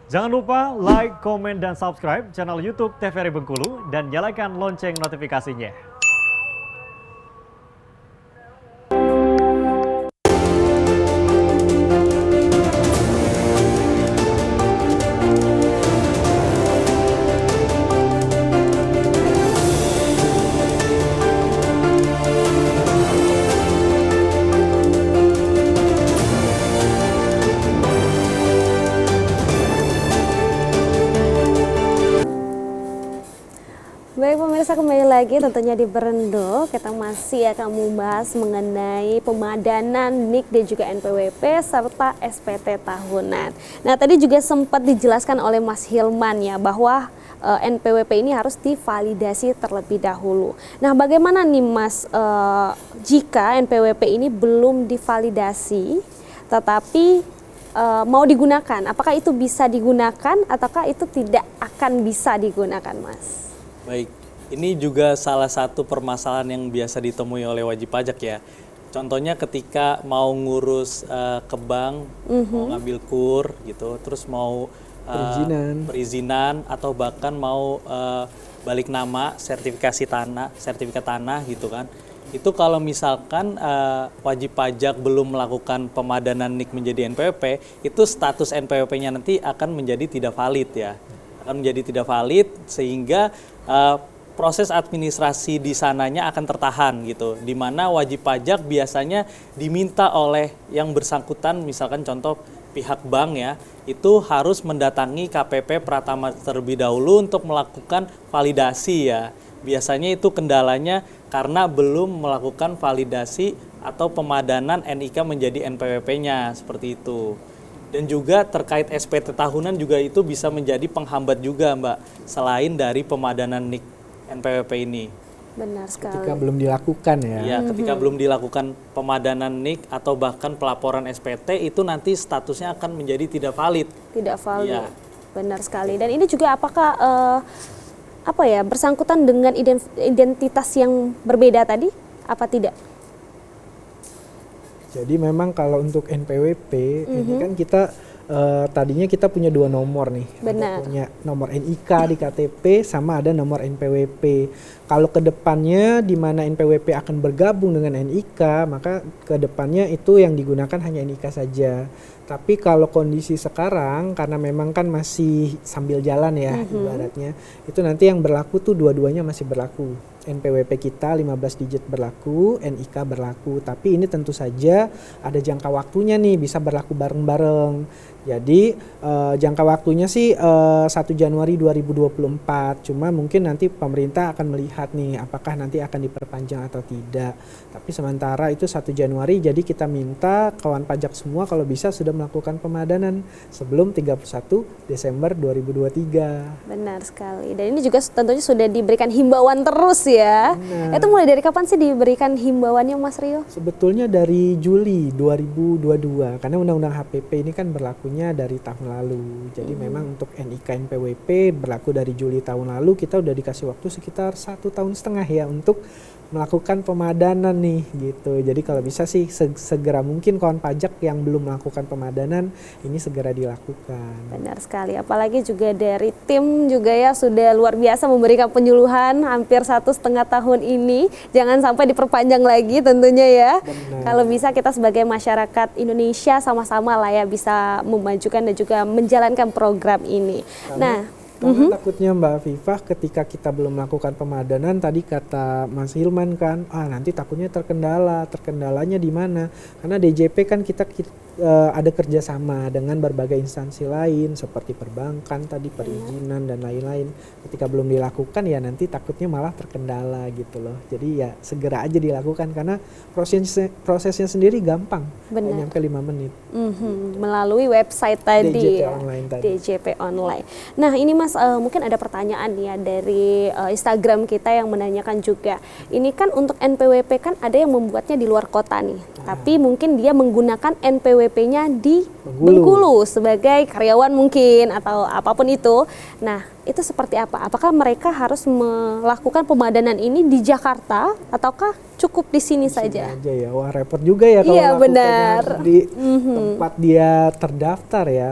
Jangan lupa like, komen, dan subscribe channel YouTube TVRI Bengkulu dan nyalakan lonceng notifikasinya. Baik pemirsa, kembali lagi tentunya di Berendo. Kita masih akan membahas mengenai pemadanan NIK dan juga NPWP serta SPT tahunan. Nah tadi juga sempat dijelaskan oleh Mas Hilman ya bahwa NPWP ini harus divalidasi terlebih dahulu. Nah bagaimana nih Mas jika NPWP ini belum divalidasi tetapi mau digunakan? Apakah itu bisa digunakan ataukah itu tidak akan bisa digunakan Mas? Baik, ini juga salah satu permasalahan yang biasa ditemui oleh wajib pajak ya. Contohnya ketika mau ngurus ke bank, mau ngambil kur gitu, terus mau perizinan atau bahkan mau balik nama, sertifikat tanah gitu kan. Itu kalau misalkan wajib pajak belum melakukan pemadanan NIK menjadi NPWP, itu status NPWP-nya nanti akan menjadi tidak valid ya. Akan menjadi tidak valid sehingga proses administrasi di sananya akan tertahan gitu, di mana wajib pajak biasanya diminta oleh yang bersangkutan, misalkan contoh pihak bank ya, itu harus mendatangi KPP Pratama terlebih dahulu untuk melakukan validasi ya. Biasanya itu kendalanya karena belum melakukan validasi atau pemadanan NIK menjadi NPWP-nya seperti itu. Dan juga terkait SPT tahunan juga itu bisa menjadi penghambat juga Mbak, selain dari pemadanan NIK NPWP ini. Benar sekali. Ketika belum dilakukan ya. Ya, ketika belum dilakukan pemadanan NIK atau bahkan pelaporan SPT itu nanti statusnya akan menjadi tidak valid. Tidak valid. Ya. Benar sekali. Dan ini juga apakah bersangkutan dengan identitas yang berbeda tadi? Apa tidak? Jadi memang kalau untuk NPWP ini kan kita tadinya kita punya dua nomor nih. Benar. Ada punya nomor NIK di KTP sama ada nomor NPWP. Kalau kedepannya di mana NPWP akan bergabung dengan NIK, maka kedepannya itu yang digunakan hanya NIK saja. Tapi kalau kondisi sekarang karena memang kan masih sambil jalan ya ibaratnya, itu nanti yang berlaku tuh dua-duanya masih berlaku. NPWP kita 15 digit berlaku, NIK berlaku. Tapi ini tentu saja ada jangka waktunya nih, bisa berlaku bareng-bareng. Jadi jangka waktunya sih 1 Januari 2024. Cuma mungkin nanti pemerintah akan melihat nih apakah nanti akan diperpanjang atau tidak. Tapi sementara itu 1 Januari, jadi kita minta kawan pajak semua kalau bisa sudah melakukan pemadanan sebelum 31 Desember 2023. Benar sekali. Dan ini juga tentunya sudah diberikan himbauan terus ya. Benar. Itu mulai dari kapan sih diberikan himbauannya Mas Rio? Sebetulnya dari Juli 2022 karena Undang-Undang HPP ini kan berlakunya dari tahun lalu. Jadi memang untuk NIK NPWP berlaku dari Juli tahun lalu, kita udah dikasih waktu sekitar 1,5 tahun ya untuk melakukan pemadanan nih gitu. Jadi kalau bisa sih segera mungkin kawan pajak yang belum melakukan pemadanan ini segera dilakukan. Benar sekali. Apalagi juga dari tim juga ya sudah luar biasa memberikan penyuluhan hampir 1,5 tahun ini. Jangan sampai diperpanjang lagi tentunya ya. Benar. Kalau bisa kita sebagai masyarakat Indonesia sama-sama lah ya bisa memajukan dan juga menjalankan program ini. Karena takutnya Mbak Viva ketika kita belum melakukan pemadanan, tadi kata Mas Hilman kan, nanti takutnya terkendalanya di mana? Karena DJP kan kita ada kerjasama dengan berbagai instansi lain seperti perbankan tadi, perizinan dan lain-lain. Ketika belum dilakukan ya nanti takutnya malah terkendala gitu loh. Jadi ya segera aja dilakukan karena prosesnya sendiri gampang, hanya sampai 5 menit. Melalui website tadi DJP ya, online tadi. DJP online. Nah ini Mas, mungkin ada pertanyaan ya dari Instagram kita yang menanyakan juga. Ini kan untuk NPWP kan ada yang membuatnya di luar kota nih, tapi mungkin dia menggunakan NPWP-nya di Bengkulu sebagai karyawan mungkin atau apapun itu. Nah itu seperti apa? Apakah mereka harus melakukan pemadanan ini di Jakarta ataukah cukup di sini saja? Aja ya, wah repot juga ya kalau Iya, lakukannya benar. di tempat dia terdaftar ya.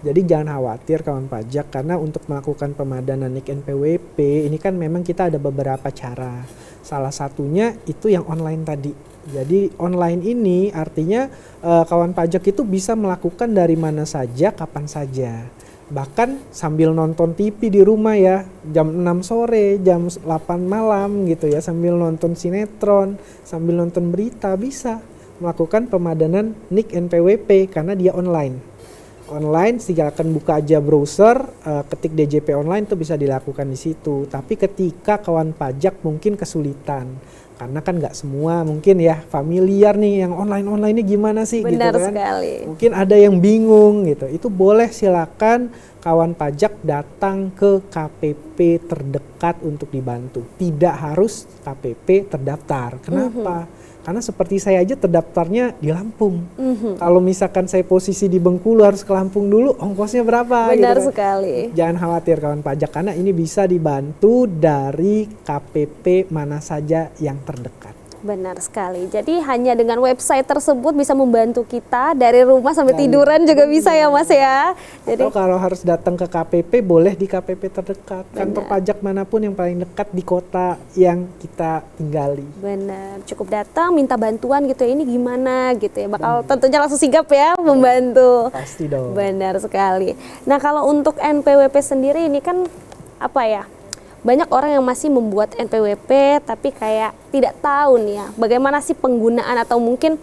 Jadi jangan khawatir kawan pajak, karena untuk melakukan pemadanan NIK NPWP ini kan memang kita ada beberapa cara. Salah satunya itu yang online tadi. Jadi online ini artinya kawan pajak itu bisa melakukan dari mana saja, kapan saja. Bahkan sambil nonton TV di rumah ya, jam 6 sore, jam 8 malam gitu ya, sambil nonton sinetron, sambil nonton berita, bisa melakukan pemadanan NIK NPWP karena dia online. Online silakan buka aja browser, ketik DJP online itu bisa dilakukan di situ. Tapi ketika kawan pajak mungkin kesulitan, karena kan nggak semua mungkin ya familiar nih yang online ini gimana sih. Benar gitu kan. sekali. Mungkin ada yang bingung gitu. Itu boleh silakan kawan pajak datang ke KPP terdekat untuk dibantu. Tidak harus KPP terdaftar. Kenapa? Karena seperti saya aja terdaftarnya di Lampung. Kalau misalkan saya posisi di Bengkulu harus ke Lampung dulu, ongkosnya berapa? Benar gitu kan. sekali. Jangan khawatir kawan pajak, karena ini bisa dibantu dari KPP mana saja yang terdekat. Benar sekali. Jadi hanya dengan website tersebut bisa membantu kita dari rumah sampai tiduran juga bisa ya Mas ya. Jadi Atau kalau harus datang ke KPP, boleh di KPP terdekat. Kantor pajak manapun yang paling dekat di kota yang kita tinggali. benar, cukup datang minta bantuan gitu ya, ini gimana gitu ya. Bakal tentunya langsung sigap ya membantu. Pasti dong. Benar sekali. Nah, kalau untuk NPWP sendiri ini kan apa ya? Banyak orang yang masih membuat NPWP tapi kayak tidak tahu nih ya bagaimana sih penggunaan atau mungkin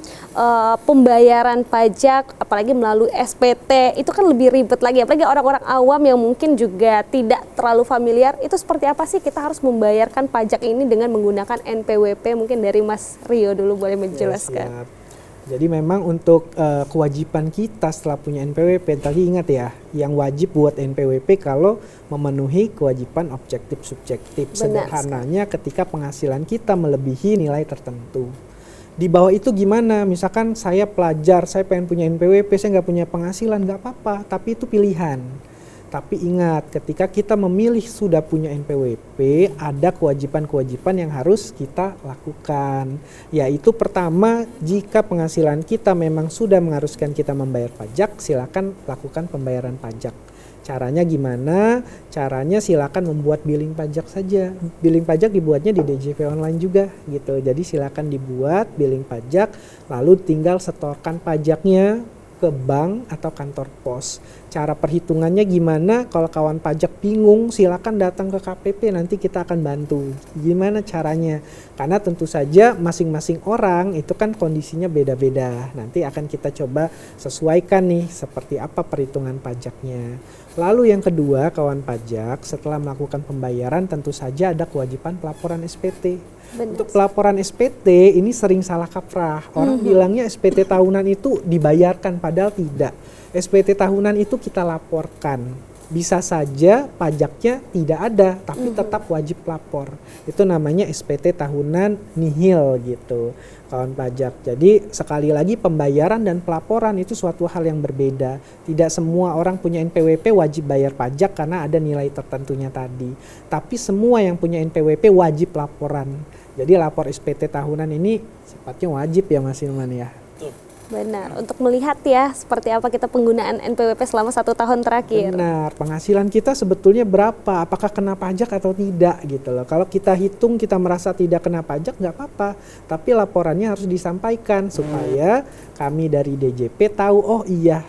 pembayaran pajak apalagi melalui SPT itu kan lebih ribet lagi, apalagi orang-orang awam yang mungkin juga tidak terlalu familiar. Itu seperti apa sih kita harus membayarkan pajak ini dengan menggunakan NPWP? Mungkin dari Mas Rio dulu boleh menjelaskan. Ya, siap. Jadi memang untuk kewajiban kita setelah punya NPWP, tadi ingat ya, yang wajib buat NPWP kalau memenuhi kewajiban objektif subjektif. Benar Sederhananya ketika penghasilan kita melebihi nilai tertentu. Di bawah itu gimana? Misalkan saya pelajar, saya pengen punya NPWP, saya nggak punya penghasilan, nggak apa-apa, tapi itu pilihan. Tapi ingat, ketika kita memilih sudah punya NPWP, ada kewajiban-kewajiban yang harus kita lakukan. Yaitu pertama, jika penghasilan kita memang sudah mengharuskan kita membayar pajak, silakan lakukan pembayaran pajak. Caranya gimana? Caranya silakan membuat billing pajak saja. Billing pajak dibuatnya di DJP online juga gitu. Jadi silakan dibuat billing pajak, lalu tinggal setorkan pajaknya ke bank atau kantor pos. Cara perhitungannya gimana? Kalau kawan pajak bingung, silakan datang ke KPP, nanti kita akan bantu. Gimana caranya? Karena tentu saja masing-masing orang itu kan kondisinya beda-beda. Nanti akan kita coba sesuaikan nih seperti apa perhitungan pajaknya. Lalu yang kedua, kawan pajak setelah melakukan pembayaran tentu saja ada kewajiban pelaporan SPT. Benar. Untuk pelaporan SPT ini sering salah kaprah. Orang bilangnya SPT tahunan itu dibayarkan, padahal tidak. SPT tahunan itu kita laporkan. Bisa saja pajaknya tidak ada, tapi tetap wajib lapor. Itu namanya SPT tahunan nihil gitu, kawan pajak. Jadi sekali lagi pembayaran dan pelaporan itu suatu hal yang berbeda. Tidak semua orang punya NPWP wajib bayar pajak karena ada nilai tertentunya tadi. Tapi semua yang punya NPWP wajib laporan. Jadi lapor SPT tahunan ini sifatnya wajib ya Mas Ilman ya. Benar, untuk melihat ya seperti apa kita penggunaan NPWP selama 1 tahun terakhir. Benar, penghasilan kita sebetulnya berapa, apakah kena pajak atau tidak gitu loh. Kalau kita hitung kita merasa tidak kena pajak nggak apa-apa, tapi laporannya harus disampaikan supaya kami dari DJP tahu, oh iya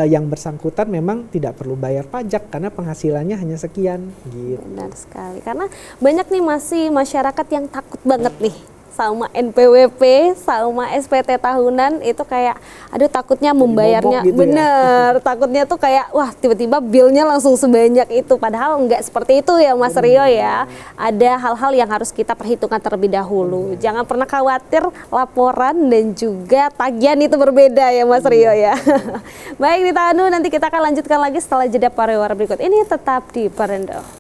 yang bersangkutan memang tidak perlu bayar pajak karena penghasilannya hanya sekian gitu. Benar sekali, karena banyak nih masih masyarakat yang takut banget nih sama NPWP, sama SPT tahunan itu kayak, aduh takutnya membayarnya, bobok gitu bener, takutnya tuh kayak, wah tiba-tiba bilnya langsung sebanyak itu, padahal nggak seperti itu ya Mas Rio ya. Ada hal-hal yang harus kita perhitungkan terlebih dahulu. Jangan pernah khawatir, laporan dan juga tagihan itu berbeda ya Mas Rio ya. Baik Dita Anu, nanti kita akan lanjutkan lagi setelah jeda pariwara berikut ini, tetap di Parendo.